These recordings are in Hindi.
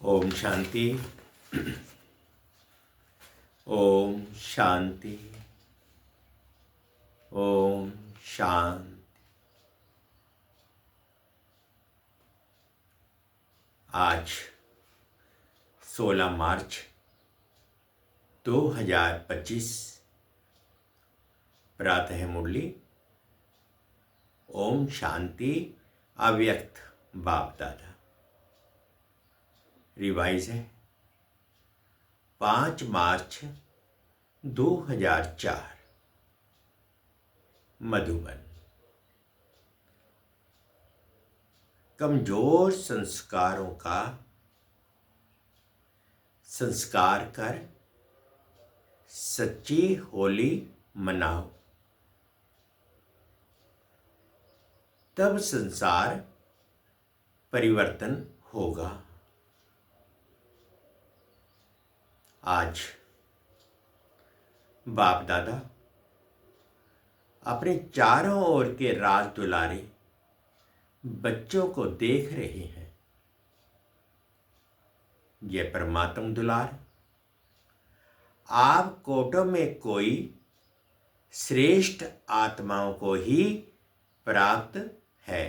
ओम शांति। ओम शांति। ओम शांति। आज 16 मार्च 2025 प्रातः मुरली ओम शांति अव्यक्त बाप दादा। रिवाइज है 5 मार्च 2004 मधुबन। कमजोर संस्कारों का संस्कार कर सच्ची होली मनाओ, तब संसार परिवर्तन होगा। आज बाप दादा अपने चारों ओर के राज दुलारे बच्चों को देख रहे हैं। यह परमात्म दुलार आप कोटों में कोई श्रेष्ठ आत्माओं को ही प्राप्त है।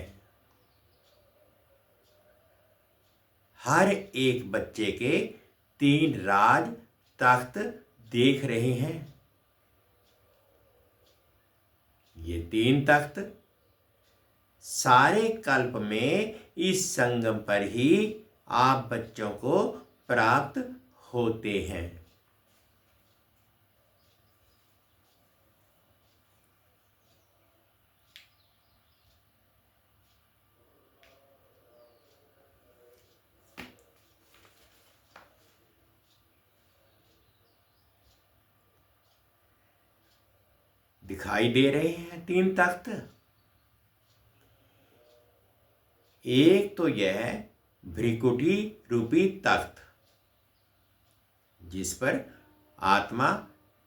हर एक बच्चे के 3 राज तख्त देख रहे हैं। ये 3 तख्त सारे कल्प में इस संगम पर ही आप बच्चों को प्राप्त होते हैं। दिखाई दे रहे हैं 3 तख्त। एक तो यह भ्रिकुटी रूपी तख्त जिस पर आत्मा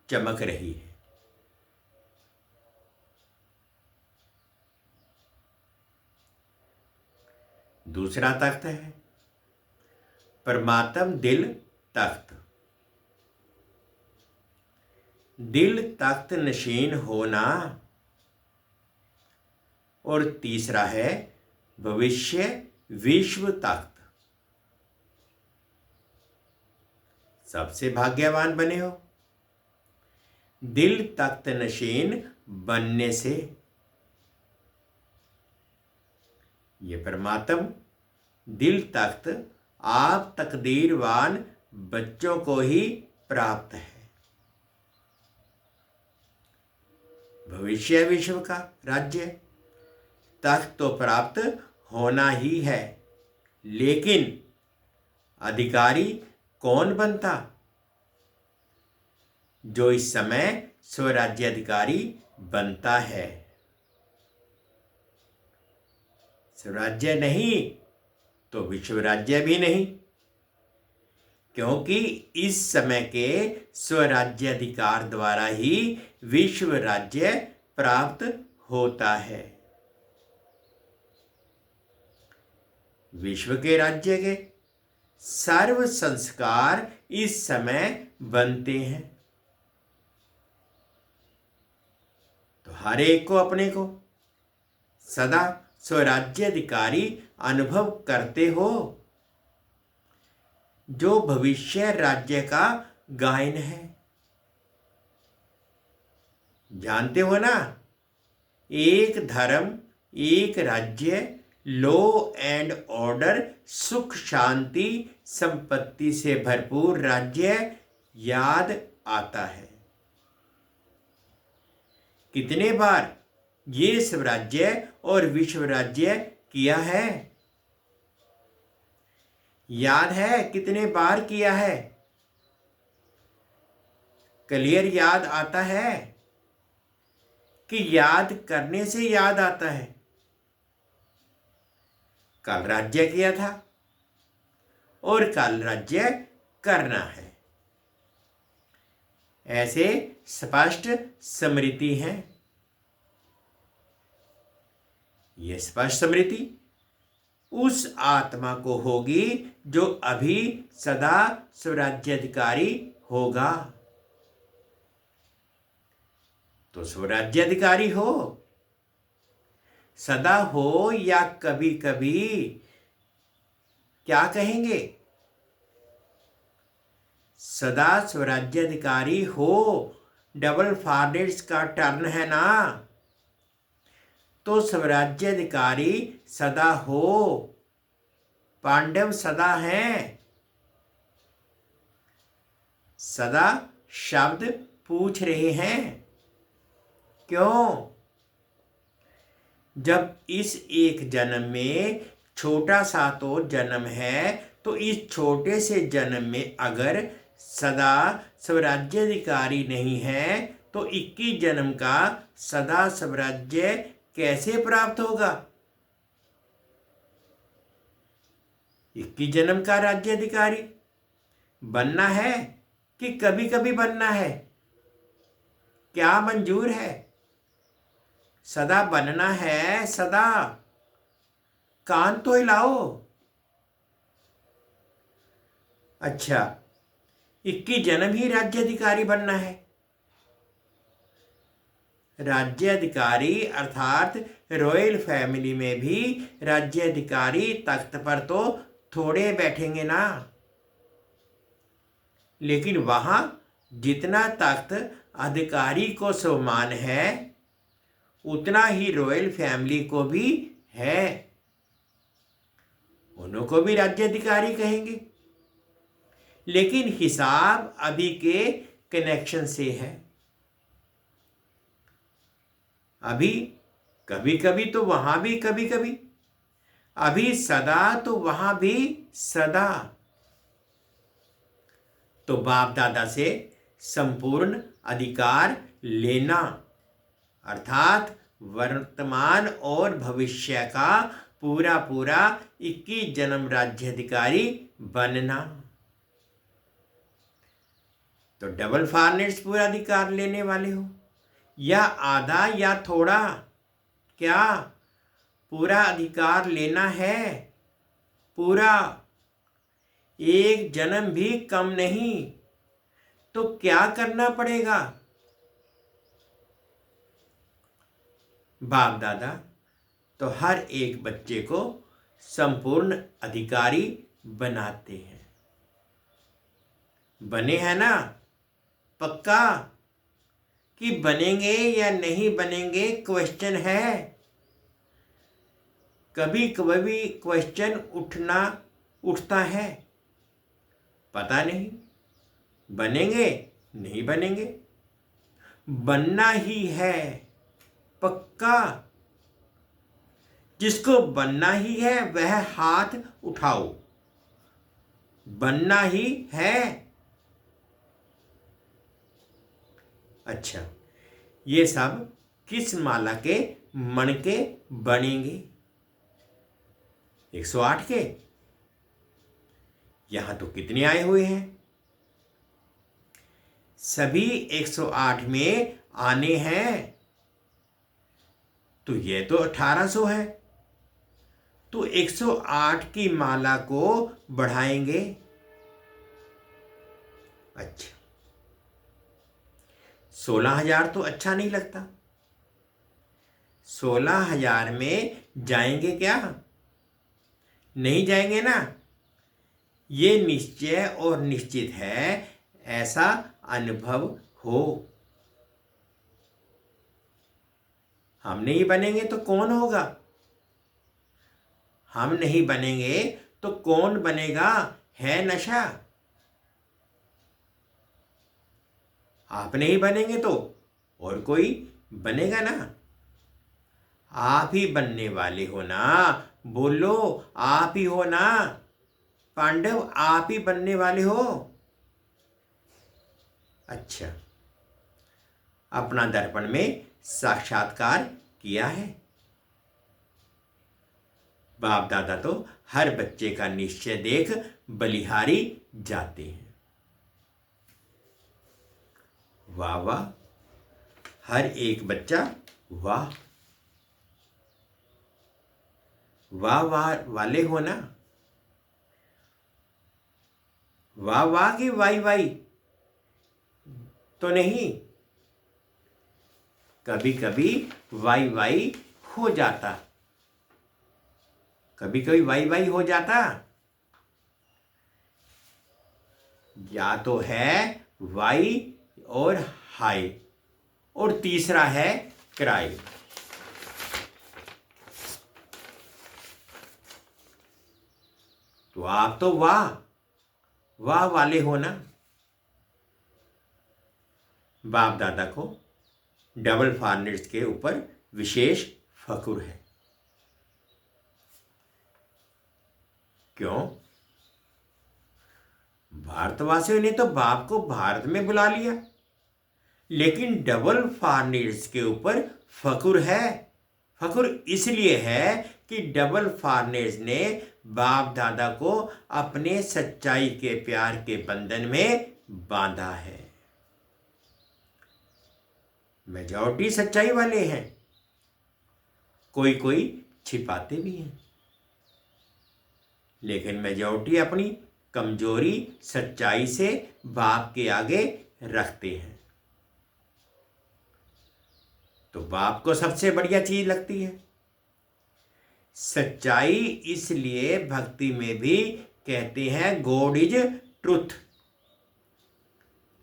चमक रही है। दूसरा तख्त है परमात्म दिल तख्त। दिल तख्त नशीन होना। और तीसरा है भविष्य विश्व तख्त। सबसे भाग्यवान बने हो दिल तख्त नशीन बनने से। ये परमात्म दिल तख्त आप तकदीरवान बच्चों को ही प्राप्त है। भविष्य विश्व का राज्य तख्त तो प्राप्त होना ही है, लेकिन अधिकारी कौन बनता? जो इस समय स्वराज्य अधिकारी बनता है। स्वराज्य नहीं तो विश्व राज्य भी नहीं, क्योंकि इस समय के स्वराज्य अधिकार द्वारा ही विश्व राज्य प्राप्त होता है। विश्व के राज्य के सर्व संस्कार इस समय बनते हैं। तो हर एक को अपने को सदा स्वराज्य अधिकारी अनुभव करते हो, जो भविष्य राज्य का गायन है। जानते हो ना, एक धर्म एक राज्य, लॉ एंड ऑर्डर, सुख शांति संपत्ति से भरपूर राज्य याद आता है। कितने बार ये स्वराज्य और विश्व राज्य किया है? याद है कितने बार किया है? क्लियर याद आता है कि याद करने से याद आता है? कल राज्य किया था और कल राज्य करना है। ऐसे स्पष्ट स्मृति है। यह स्पष्ट स्मृति उस आत्मा को होगी जो अभी सदा स्वराज्याधिकारी होगा। तो स्वराज्याधिकारी हो, सदा हो या कभी कभी, क्या कहेंगे? सदा स्वराज्याधिकारी हो, डबल फॉरवर्ड्स का टर्न है ना। तो स्वराज्याधिकारी सदा हो, पांडव सदा हैं। सदा शब्द पूछ रहे हैं, क्यों? जब इस एक जन्म में छोटा सा तो जन्म है, तो इस छोटे से जन्म में अगर सदा स्वराज्याधिकारी नहीं है तो 21 जन्म का सदा स्वराज्य कैसे प्राप्त होगा? 21 जन्म का राज्याधिकारी बनना है कि कभी कभी बनना है? क्या मंजूर है? सदा बनना है, सदा। कान तो हिलाओ। अच्छा, 21 जन्म ही राज्याधिकारी बनना है? राज्याधिकारी अर्थात रॉयल फैमिली में भी राज्याधिकारी तख्त पर तो थोड़े बैठेंगे ना। लेकिन वहां जितना तख्त अधिकारी को सम्मान है, उतना ही रॉयल फैमिली को भी है। उनको भी राज्याधिकारी कहेंगे, लेकिन हिसाब अभी के कनेक्शन से है। अभी कभी कभी तो वहां भी कभी कभी, अभी सदा तो वहां भी सदा। तो बाप दादा से संपूर्ण अधिकार लेना अर्थात वर्तमान और भविष्य का पूरा पूरा 21 जन्म राज्याधिकारी बनना। तो डबल फॉरवर्ड्स पूरा अधिकार लेने वाले हो, या आधा या थोड़ा? क्या पूरा अधिकार लेना है? पूरा, एक जन्म भी कम नहीं। तो क्या करना पड़ेगा? बाप दादा तो हर एक बच्चे को संपूर्ण अधिकारी बनाते हैं। बने हैं ना? पक्का कि बनेंगे या नहीं बनेंगे क्वेश्चन है। कभी कभी क्वेश्चन उठता है, पता नहीं बनेंगे नहीं बनेंगे। बनना ही है, पक्का। जिसको बनना ही है वह हाथ उठाओ। बनना ही है। अच्छा, ये सब किस माला के मन के बनेंगे? 108 के। यहां तो कितने आए हुए हैं? सभी 108 में आने हैं। तो ये तो 1800 है। तो 108 की माला को बढ़ाएंगे। अच्छा, 16,000 तो अच्छा नहीं लगता। 16,000 में जाएंगे क्या? नहीं जाएंगे ना। ये निश्चय और निश्चित है, ऐसा अनुभव हो। हम नहीं बनेंगे तो कौन होगा? हम नहीं बनेंगे तो कौन बनेगा? है नशा। आप नहीं बनेंगे तो और कोई बनेगा ना। आप ही बनने वाले हो ना। बोलो, आप ही हो ना। पांडव आप ही बनने वाले हो। अच्छा, अपना दर्पण में साक्षात्कार किया है। बाप दादा तो हर बच्चे का निश्चय देख बलिहारी जाते हैं। वाह वाह, हर एक बच्चा वाह। वाह वाह वाले हो ना? वाह वाह की वाई वाई तो नहीं, कभी कभी वाई वाई हो जाता, कभी कभी वाई वाई हो जाता। या तो है वाई और हाई, और तीसरा है क्राई। तो आप तो वाह वाह वाले हो ना? बाप दादा को डबल फॉर्निट्स के ऊपर विशेष फख्र है। क्यों? भारतवासियों ने तो बाप को भारत में बुला लिया, लेकिन डबल फॉर्निट्स के ऊपर फख्र है। फख्र इसलिए है कि डबल फॉर्निट्स ने बाप दादा को अपने सच्चाई के प्यार के बंधन में बांधा है। मेजॉरिटी सच्चाई वाले हैं, कोई कोई छिपाते भी हैं, लेकिन मेजॉरिटी अपनी कमजोरी सच्चाई से बाप के आगे रखते हैं। तो बाप को सबसे बढ़िया चीज लगती है सच्चाई, इसलिए भक्ति में भी कहते हैं गॉड इज ट्रुथ।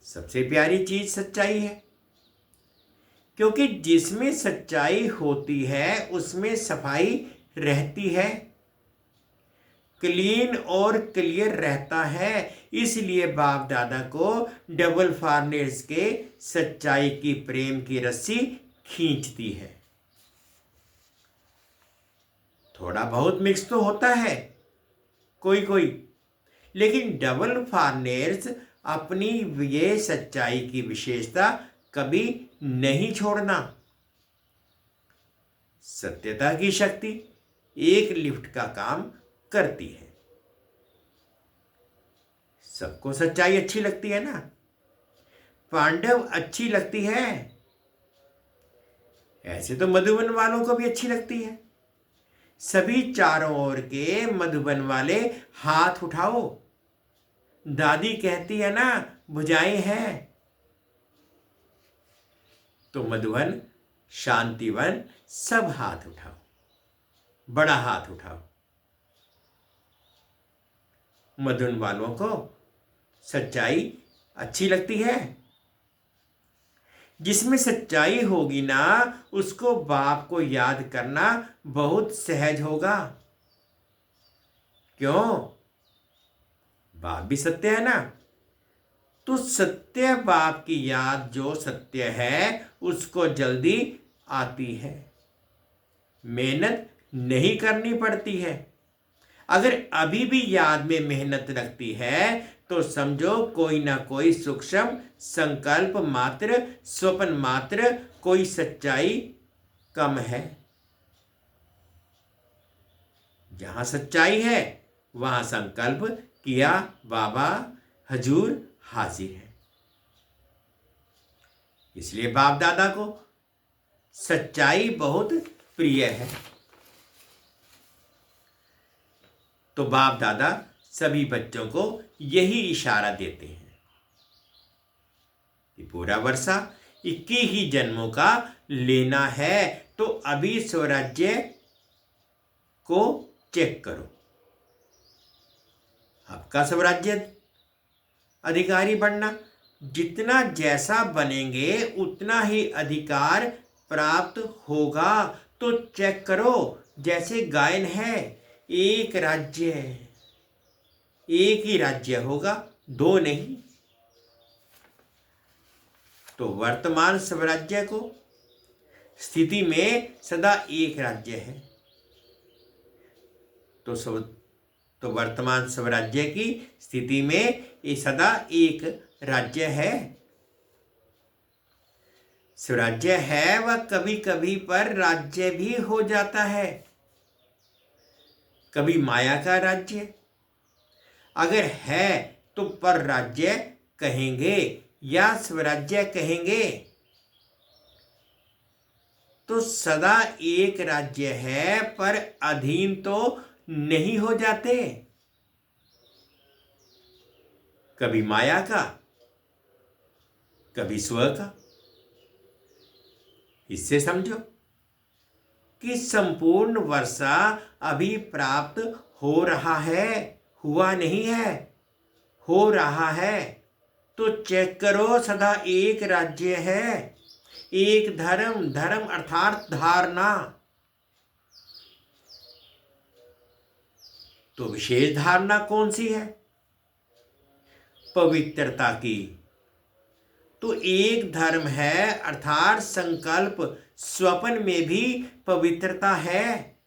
सबसे प्यारी चीज सच्चाई है, क्योंकि जिसमें सच्चाई होती है उसमें सफाई रहती है, क्लीन और क्लियर रहता है। इसलिए बाप दादा को डबल फॉर्निट्स के सच्चाई की प्रेम की रस्सी खींचती है। थोड़ा बहुत मिक्स तो होता है कोई कोई, लेकिन डबल फॉर्निट्स अपनी ये सच्चाई की विशेषता कभी नहीं छोड़ना। सत्यता की शक्ति एक लिफ्ट का काम करती है। सबको सच्चाई अच्छी लगती है ना? पांडव अच्छी लगती है, ऐसे तो मधुबन वालों को भी अच्छी लगती है। सभी चारों ओर के मधुबन वाले हाथ उठाओ। दादी कहती है ना भुजाएं हैं, तो मधुबन, शांतिवन सब हाथ उठाओ, बड़ा हाथ उठाओ। मधुबन वालों को सच्चाई अच्छी लगती है। जिसमें सच्चाई होगी ना उसको बाप को याद करना बहुत सहज होगा। क्यों? बाप भी सत्य है ना? तो सत्य बाप की याद जो सत्य है उसको जल्दी आती है, मेहनत नहीं करनी पड़ती है। अगर अभी भी याद में मेहनत लगती है तो समझो कोई ना कोई सूक्ष्म संकल्प मात्र, स्वप्न मात्र, कोई सच्चाई कम है। जहां सच्चाई है वहां संकल्प किया बाबा हजूर हाजिर है। इसलिए बाप दादा को सच्चाई बहुत प्रिय है। तो बाप दादा सभी बच्चों को यही इशारा देते हैं कि पूरा वर्षा 21 ही जन्मों का लेना है, तो अभी स्वराज्य को चेक करो। आपका स्वराज्य अधिकारी बनना, जितना जैसा बनेंगे उतना ही अधिकार प्राप्त होगा। तो चेक करो, जैसे गायन है, एक राज्य, एक ही राज्य होगा, दो नहीं। तो वर्तमान स्वराज्य को स्थिति में सदा एक राज्य है। तो वर्तमान स्वराज्य की स्थिति में ये सदा एक राज्य है। स्वराज्य है वह कभी कभी पर राज्य भी हो जाता है, कभी माया का राज्य। अगर है तो पर राज्य कहेंगे या स्वराज्य कहेंगे। तो सदा एक राज्य है, पर अधीन तो नहीं हो जाते। कभी माया का, कभी स्व का। इससे समझो कि संपूर्ण वर्षा अभी प्राप्त हो रहा है, हुआ नहीं है, हो रहा है। तो चेक करो, सदा एक राज्य है, एक धर्म, धर्म अर्थात धारणा। तो विशेष धारणा कौन सी है? पवित्रता की। तो एक धर्म है अर्थात संकल्प, स्वप्न में भी पवित्रता है,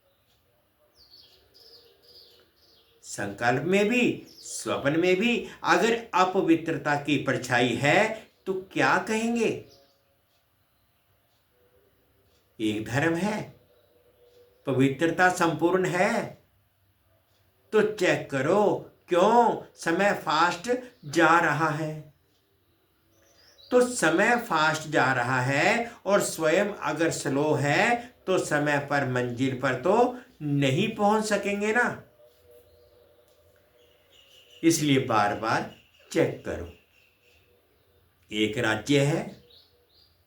संकल्प में भी, स्वप्न में भी। अगर अपवित्रता की परछाई है तो क्या कहेंगे? एक धर्म है, पवित्रता संपूर्ण है। तो चेक करो, क्यों समय फास्ट जा रहा है। तो समय फास्ट जा रहा है और स्वयं अगर स्लो है तो समय पर, मंजिल पर तो नहीं पहुंच सकेंगे ना। इसलिए बार बार चेक करो। एक राज्य है,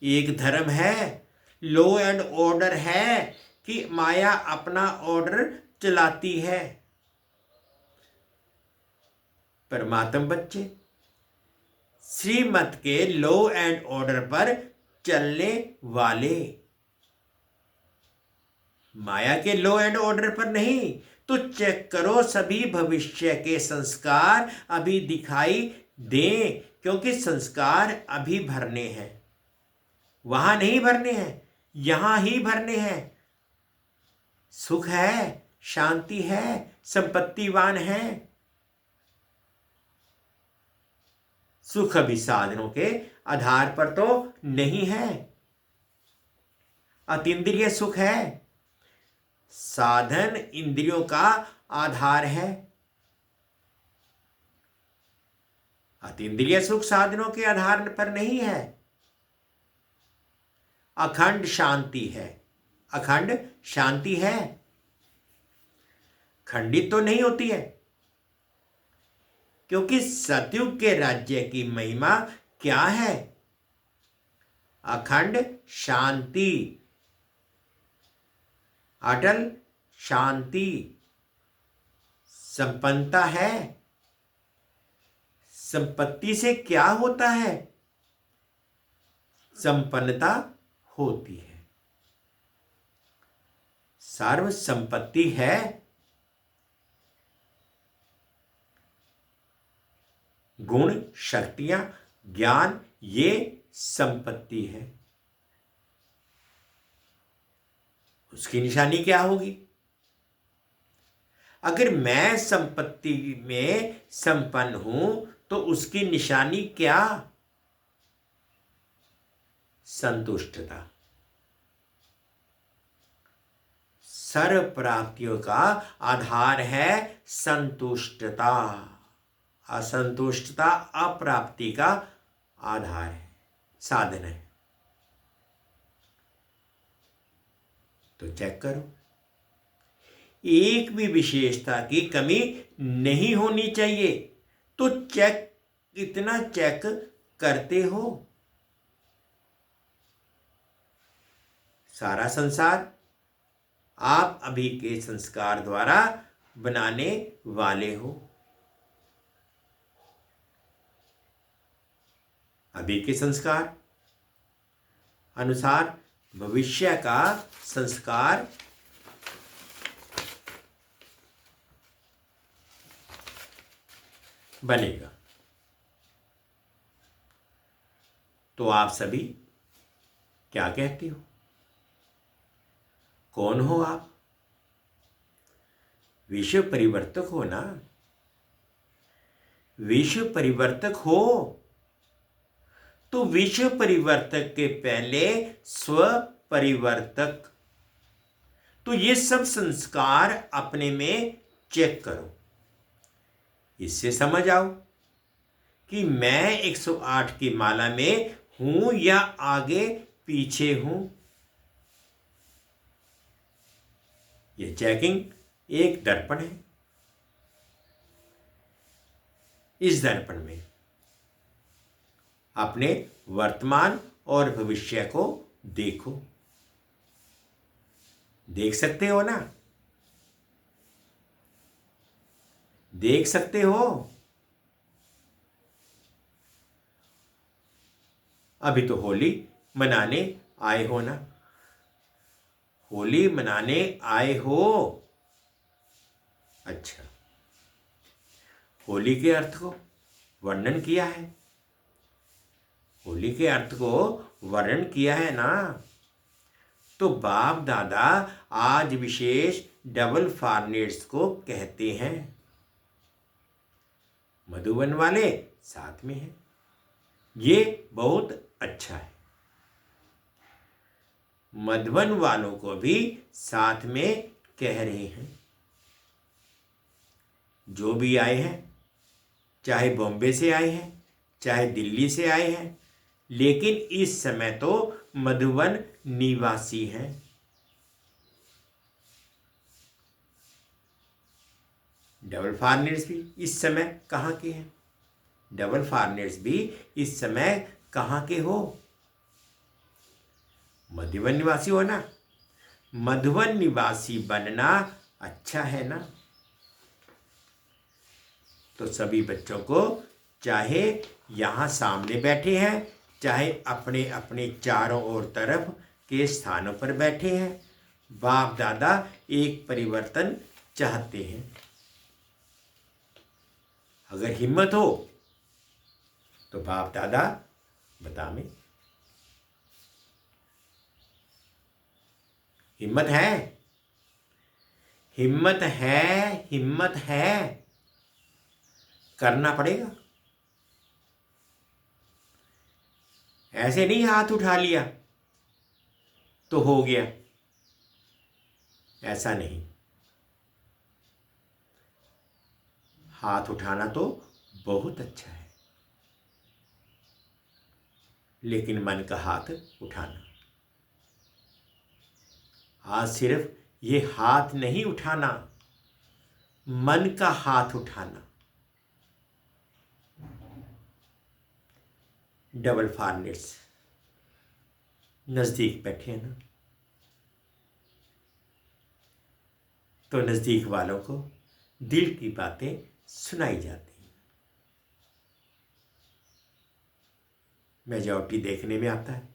एक धर्म है, लॉ एंड ऑर्डर है कि माया अपना ऑर्डर चलाती है। परमात्म बच्चे श्रीमत के लॉ एंड ऑर्डर पर चलने वाले, माया के लॉ एंड ऑर्डर पर नहीं। तो चेक करो, सभी भविष्य के संस्कार अभी दिखाई दें, क्योंकि संस्कार अभी भरने हैं, वहां नहीं भरने हैं, यहां ही भरने हैं। सुख है, शांति है, संपत्तिवान है। सुख अभी साधनों के आधार पर तो नहीं है, अतीन्द्रिय सुख है। साधन इंद्रियों का आधार है, अतीन्द्रिय सुख साधनों के आधार पर नहीं है। अखंड शांति है, अखंड शांति है, खंडित तो नहीं होती है। क्योंकि सतयुग के राज्य की महिमा क्या है? अखंड शांति, अटल शांति, संपन्नता है। संपत्ति से क्या होता है? संपन्नता होती है। सर्व संपत्ति है, गुण, शक्तियां, ज्ञान, ये संपत्ति है। उसकी निशानी क्या होगी? अगर मैं संपत्ति में संपन्न हूं तो उसकी निशानी क्या? संतुष्टता। सर्व प्राप्तियों का आधार है संतुष्टता। असंतुष्टता अप्राप्ति का आधार है, साधन है। तो चेक करो, एक भी विशेषता की कमी नहीं होनी चाहिए। तो चेक, इतना चेक करते हो। सारा संसार आप अभी के संस्कार द्वारा बनाने वाले हो। अभी के संस्कार अनुसार भविष्य का संस्कार बनेगा। तो आप सभी क्या कहते हो? कौन हो आप? विश्व परिवर्तक हो ना? विश्व परिवर्तक हो तो विश्व परिवर्तक के पहले स्व परिवर्तक। तो ये सब संस्कार अपने में चेक करो। इससे समझ आओ कि मैं 108 की माला में हूं या आगे पीछे हूं। ये चेकिंग एक दर्पण है। इस दर्पण में अपने वर्तमान और भविष्य को देखो। देख सकते हो ना? देख सकते हो? अभी तो होली मनाने आए हो ना? होली मनाने आए हो। अच्छा, होली के अर्थ को वर्णन किया है। होली के अर्थ को वर्णन किया है ना? तो बाप दादा आज विशेष डबल फॉर्नेट्स को कहते हैं। मधुबन वाले साथ में हैं। ये बहुत अच्छा है। मधुबन वालों को भी साथ में कह रहे हैं। जो भी आए हैं, चाहे बॉम्बे से आए हैं, चाहे दिल्ली से आए हैं, लेकिन इस समय तो मधुबन निवासी हैं। डबल फॉरेनर्स भी इस समय कहाँ के हैं? डबल फॉरेनर्स भी इस समय कहाँ के हो? मधुबन निवासी हो ना? मधुबन निवासी बनना अच्छा है ना? तो सभी बच्चों को, चाहे यहाँ सामने बैठे हैं, चाहे अपने अपने चारों ओर तरफ के स्थानों पर बैठे हैं, बाप दादा एक परिवर्तन चाहते हैं। अगर हिम्मत हो तो बाप दादा बतावें। हिम्मत है? हिम्मत है? हिम्मत है? करना पड़ेगा। ऐसे नहीं हाथ उठा लिया तो हो गया, ऐसा नहीं। हाथ उठाना तो बहुत अच्छा है, लेकिन मन का हाथ उठाना। आज सिर्फ ये हाथ नहीं उठाना, मन का हाथ उठाना। डबल फॉरेनर्स नजदीक बैठे हैं ना? तो नजदीक वालों को दिल की बातें सुनाई जाती हैं। मेजॉरिटी देखने में आता है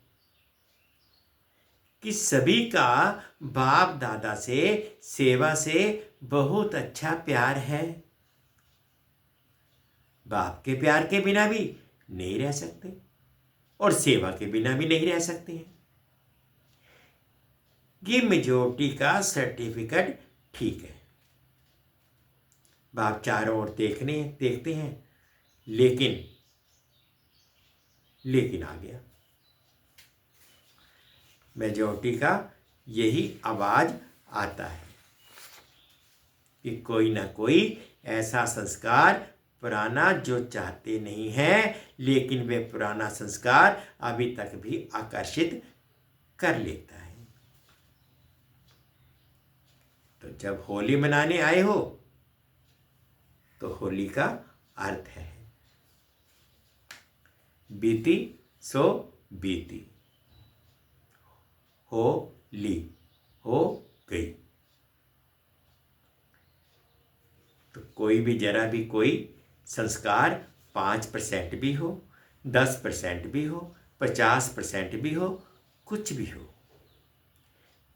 कि सभी का बाप दादा से, सेवा से बहुत अच्छा प्यार है। बाप के प्यार के बिना भी नहीं रह सकते और सेवा के बिना भी नहीं रह सकते हैं। ये मेजॉरिटी का सर्टिफिकेट ठीक है। बाप चारों ओर देखते हैं, लेकिन आ गया। मेजॉरिटी का यही आवाज आता है कि कोई ना कोई ऐसा संस्कार पुराना जो चाहते नहीं हैं, लेकिन वे पुराना संस्कार अभी तक भी आकर्षित कर लेता है। तो जब होली मनाने आए हो तो होली का अर्थ है बीती सो बीती, होली हो गई। तो कोई भी जरा भी कोई संस्कार 5% भी हो, 10% भी हो, 50% भी हो, कुछ भी हो,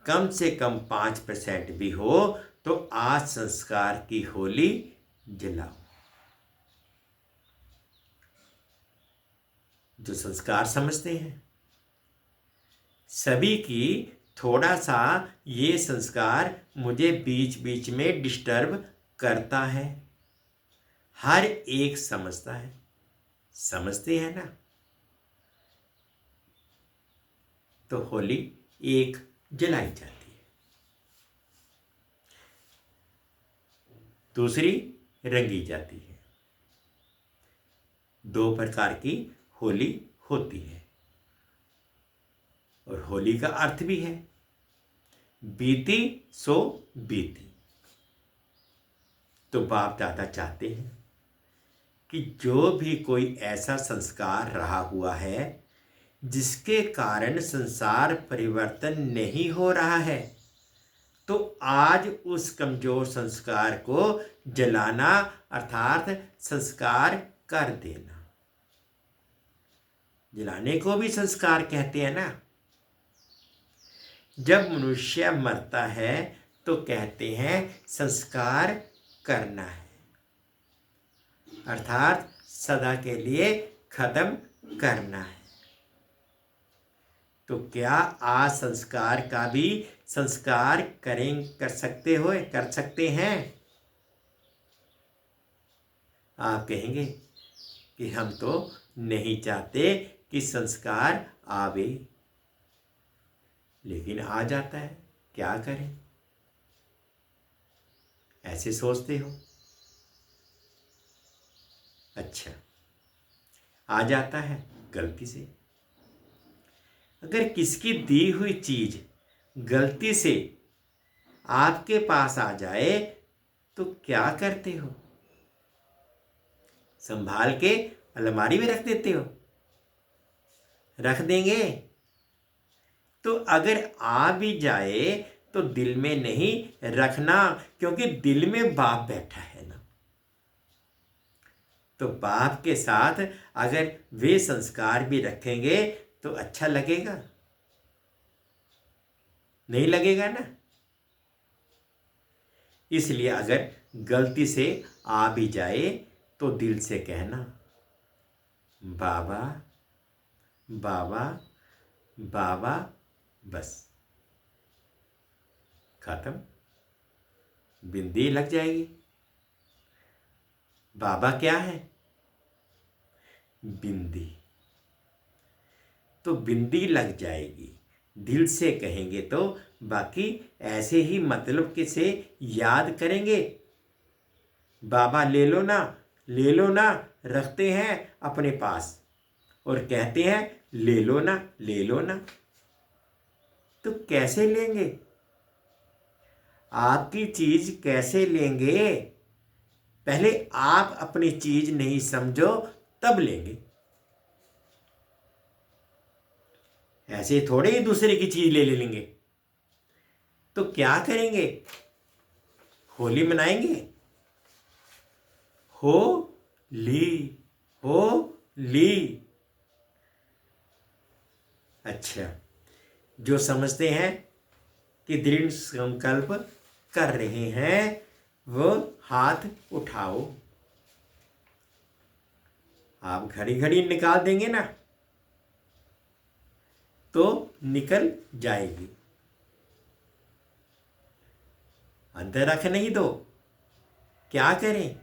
कम से कम 5% भी हो, तो आज संस्कार की होली जलाओ। जो संस्कार समझते हैं, सभी की थोड़ा सा ये संस्कार मुझे बीच बीच में डिस्टर्ब करता है। हर एक समझता है, समझते हैं ना? तो होली एक जलाई जाती है, दूसरी रंगी जाती है। 2 प्रकार की होली होती है और होली का अर्थ भी है। बीती सो बीती। तो बाप दादा चाहते हैं कि जो भी कोई ऐसा संस्कार रहा हुआ है जिसके कारण संसार परिवर्तन नहीं हो रहा है, तो आज उस कमजोर संस्कार को जलाना अर्थात संस्कार कर देना। जलाने को भी संस्कार कहते हैं ना। जब मनुष्य मरता है तो कहते हैं संस्कार करना है, अर्थात सदा के लिए खत्म करना है। तो क्या आज संस्कार का भी संस्कार कर सकते हैं? आप कहेंगे कि हम तो नहीं चाहते कि संस्कार आवे, लेकिन आ जाता है, क्या करें? ऐसे सोचते हो? अच्छा, आ जाता है गलती से। अगर किसकी दी हुई चीज गलती से आपके पास आ जाए तो क्या करते हो? संभाल के अलमारी में रख देते हो? रख देंगे। तो अगर आ भी जाए तो दिल में नहीं रखना, क्योंकि दिल में बाप बैठा है ना। तो बाप के साथ अगर वे संस्कार भी रखेंगे तो अच्छा लगेगा? नहीं लगेगा ना। इसलिए अगर गलती से आ भी जाए तो दिल से कहना, बाबा बाबा बाबा, बस खत्म, बिंदी लग जाएगी। बाबा क्या है? बिंदी। तो बिंदी लग जाएगी। दिल से कहेंगे तो बाकी ऐसे ही मतलब के से याद करेंगे। बाबा ले लो ना, ले लो ना, रखते हैं अपने पास और कहते हैं ले लो ना, ले लो ना। तो कैसे लेंगे? आपकी चीज कैसे लेंगे? पहले आप अपनी चीज नहीं समझो तब लेंगे। ऐसे थोड़े ही दूसरे की चीज ले लेंगे। तो क्या करेंगे? होली मनाएंगे। हो ली, हो ली। अच्छा, जो समझते हैं कि दृढ़ संकल्प कर रहे हैं वो हाथ उठाओ। आप घड़ी घड़ी निकाल देंगे ना तो निकल जाएगी। अंदर रख नहीं दो। क्या करें?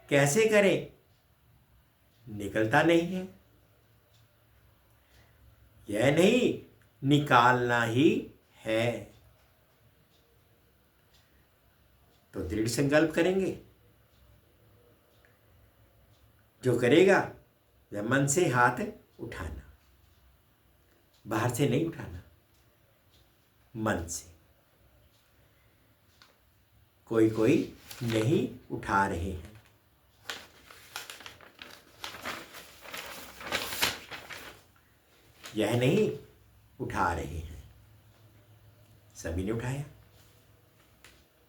कैसे करें? निकलता नहीं है। यह नहीं, निकालना ही है। तो दृढ़ संकल्प करेंगे। जो करेगा वह मन से हाथ उठाना, बाहर से नहीं उठाना, मन से। कोई कोई नहीं उठा रहे हैं। यह नहीं उठा रहे हैं। सभी ने उठाया,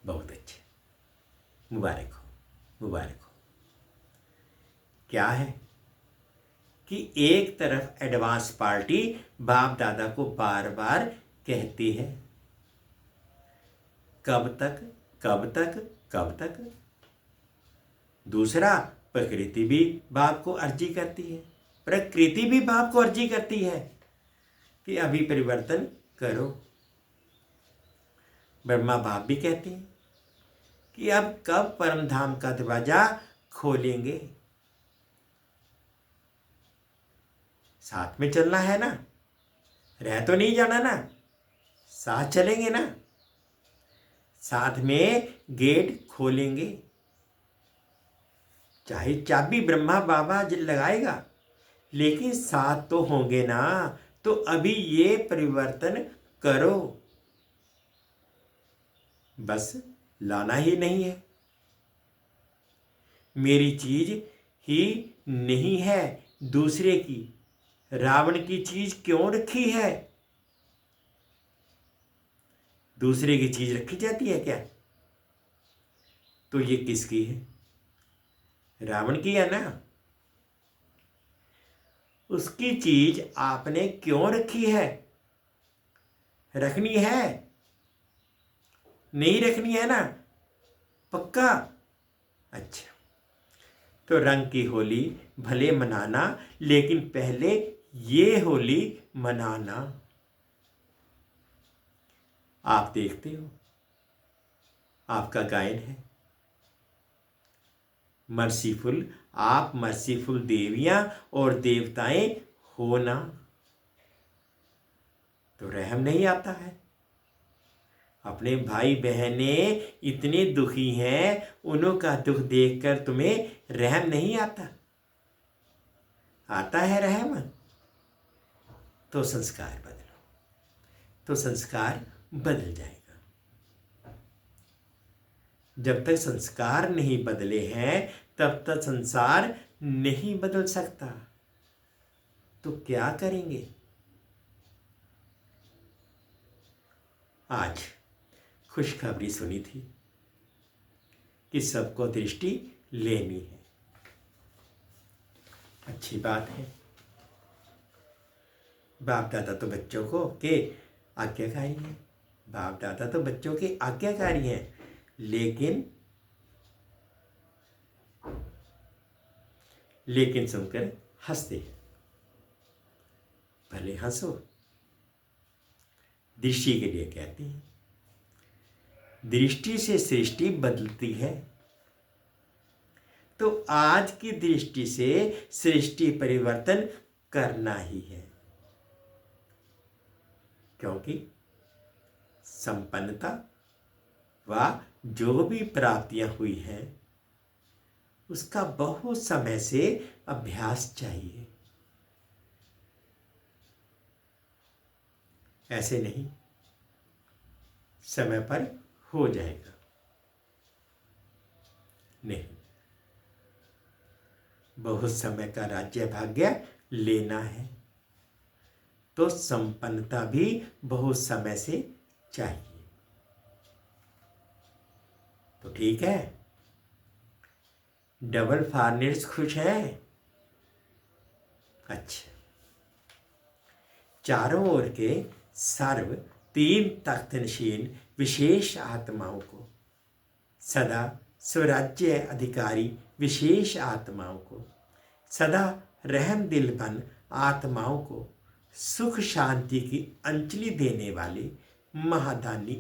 बहुत अच्छे, मुबारक हो, मुबारक हो। क्या है कि एक तरफ एडवांस पार्टी बाप दादा को बार बार कहती है, कब तक, कब तक, कब तक। दूसरा, प्रकृति भी बाप को अर्जी करती है। प्रकृति भी बाप को अर्जी करती है कि अभी परिवर्तन करो। ब्रह्मा बाप भी कहते हैं कि अब कब परम धाम का दरवाजा खोलेंगे। साथ में चलना है ना, रह तो नहीं जाना ना, साथ चलेंगे ना, साथ में गेट खोलेंगे। चाहे चाबी ब्रह्मा बाबा लगाएगा, लेकिन साथ तो होंगे ना। तो अभी ये परिवर्तन करो। बस लाना ही नहीं है। मेरी चीज ही नहीं है, दूसरे की। रावण की चीज क्यों रखी है? दूसरे की चीज रखी जाती है क्या? तो ये किसकी है? रावण की है ना। उसकी चीज आपने क्यों रखी है? रखनी है? नहीं रखनी है ना? पक्का? अच्छा, तो रंग की होली भले मनाना, लेकिन पहले ये होली मनाना। आप देखते हो, आपका गायन है मर्सीफुल। आप मर्सीफुल देवियां और देवताएं हो ना, तो रहम नहीं आता है। अपने भाई बहने इतने दुखी हैं, उन्हों का दुख देखकर तुम्हें रहम नहीं आता? आता है रहम? तो संस्कार बदलो, तो संस्कार बदल जाएगा। जब तक संस्कार नहीं बदले हैं, तब तक संसार नहीं बदल सकता। तो क्या करेंगे? आज खुशखबरी सुनी थी कि सबको दृष्टि लेनी है। अच्छी बात है। बाप दादा तो बच्चों को के आज्ञाकारी हैं। बाप दादा तो बच्चों के आज्ञाकारी हैं, लेकिन सुनकर हंसते हैं। भले हंसो, दृष्टि के लिए कहते हैं। दृष्टि से सृष्टि बदलती है, तो आज की दृष्टि से सृष्टि परिवर्तन करना ही है। क्योंकि संपन्नता व जो भी प्राप्तियां हुई हैं, उसका बहुत समय से अभ्यास चाहिए। ऐसे नहीं समय पर हो जाएगा, नहीं। बहुत समय का राज्य भाग्य लेना है, तो संपन्नता भी बहुत समय से चाहिए। तो ठीक है, डबल फॉरनेट्स खुश हैं? अच्छा, चारों ओर के सर्व तीन तख्तनशीन विशेष आत्माओं को, सदा स्वराज्य अधिकारी विशेष आत्माओं को, सदा रहम दिलबन आत्माओं को सुख शांति की अंजलि देने वाले महादानी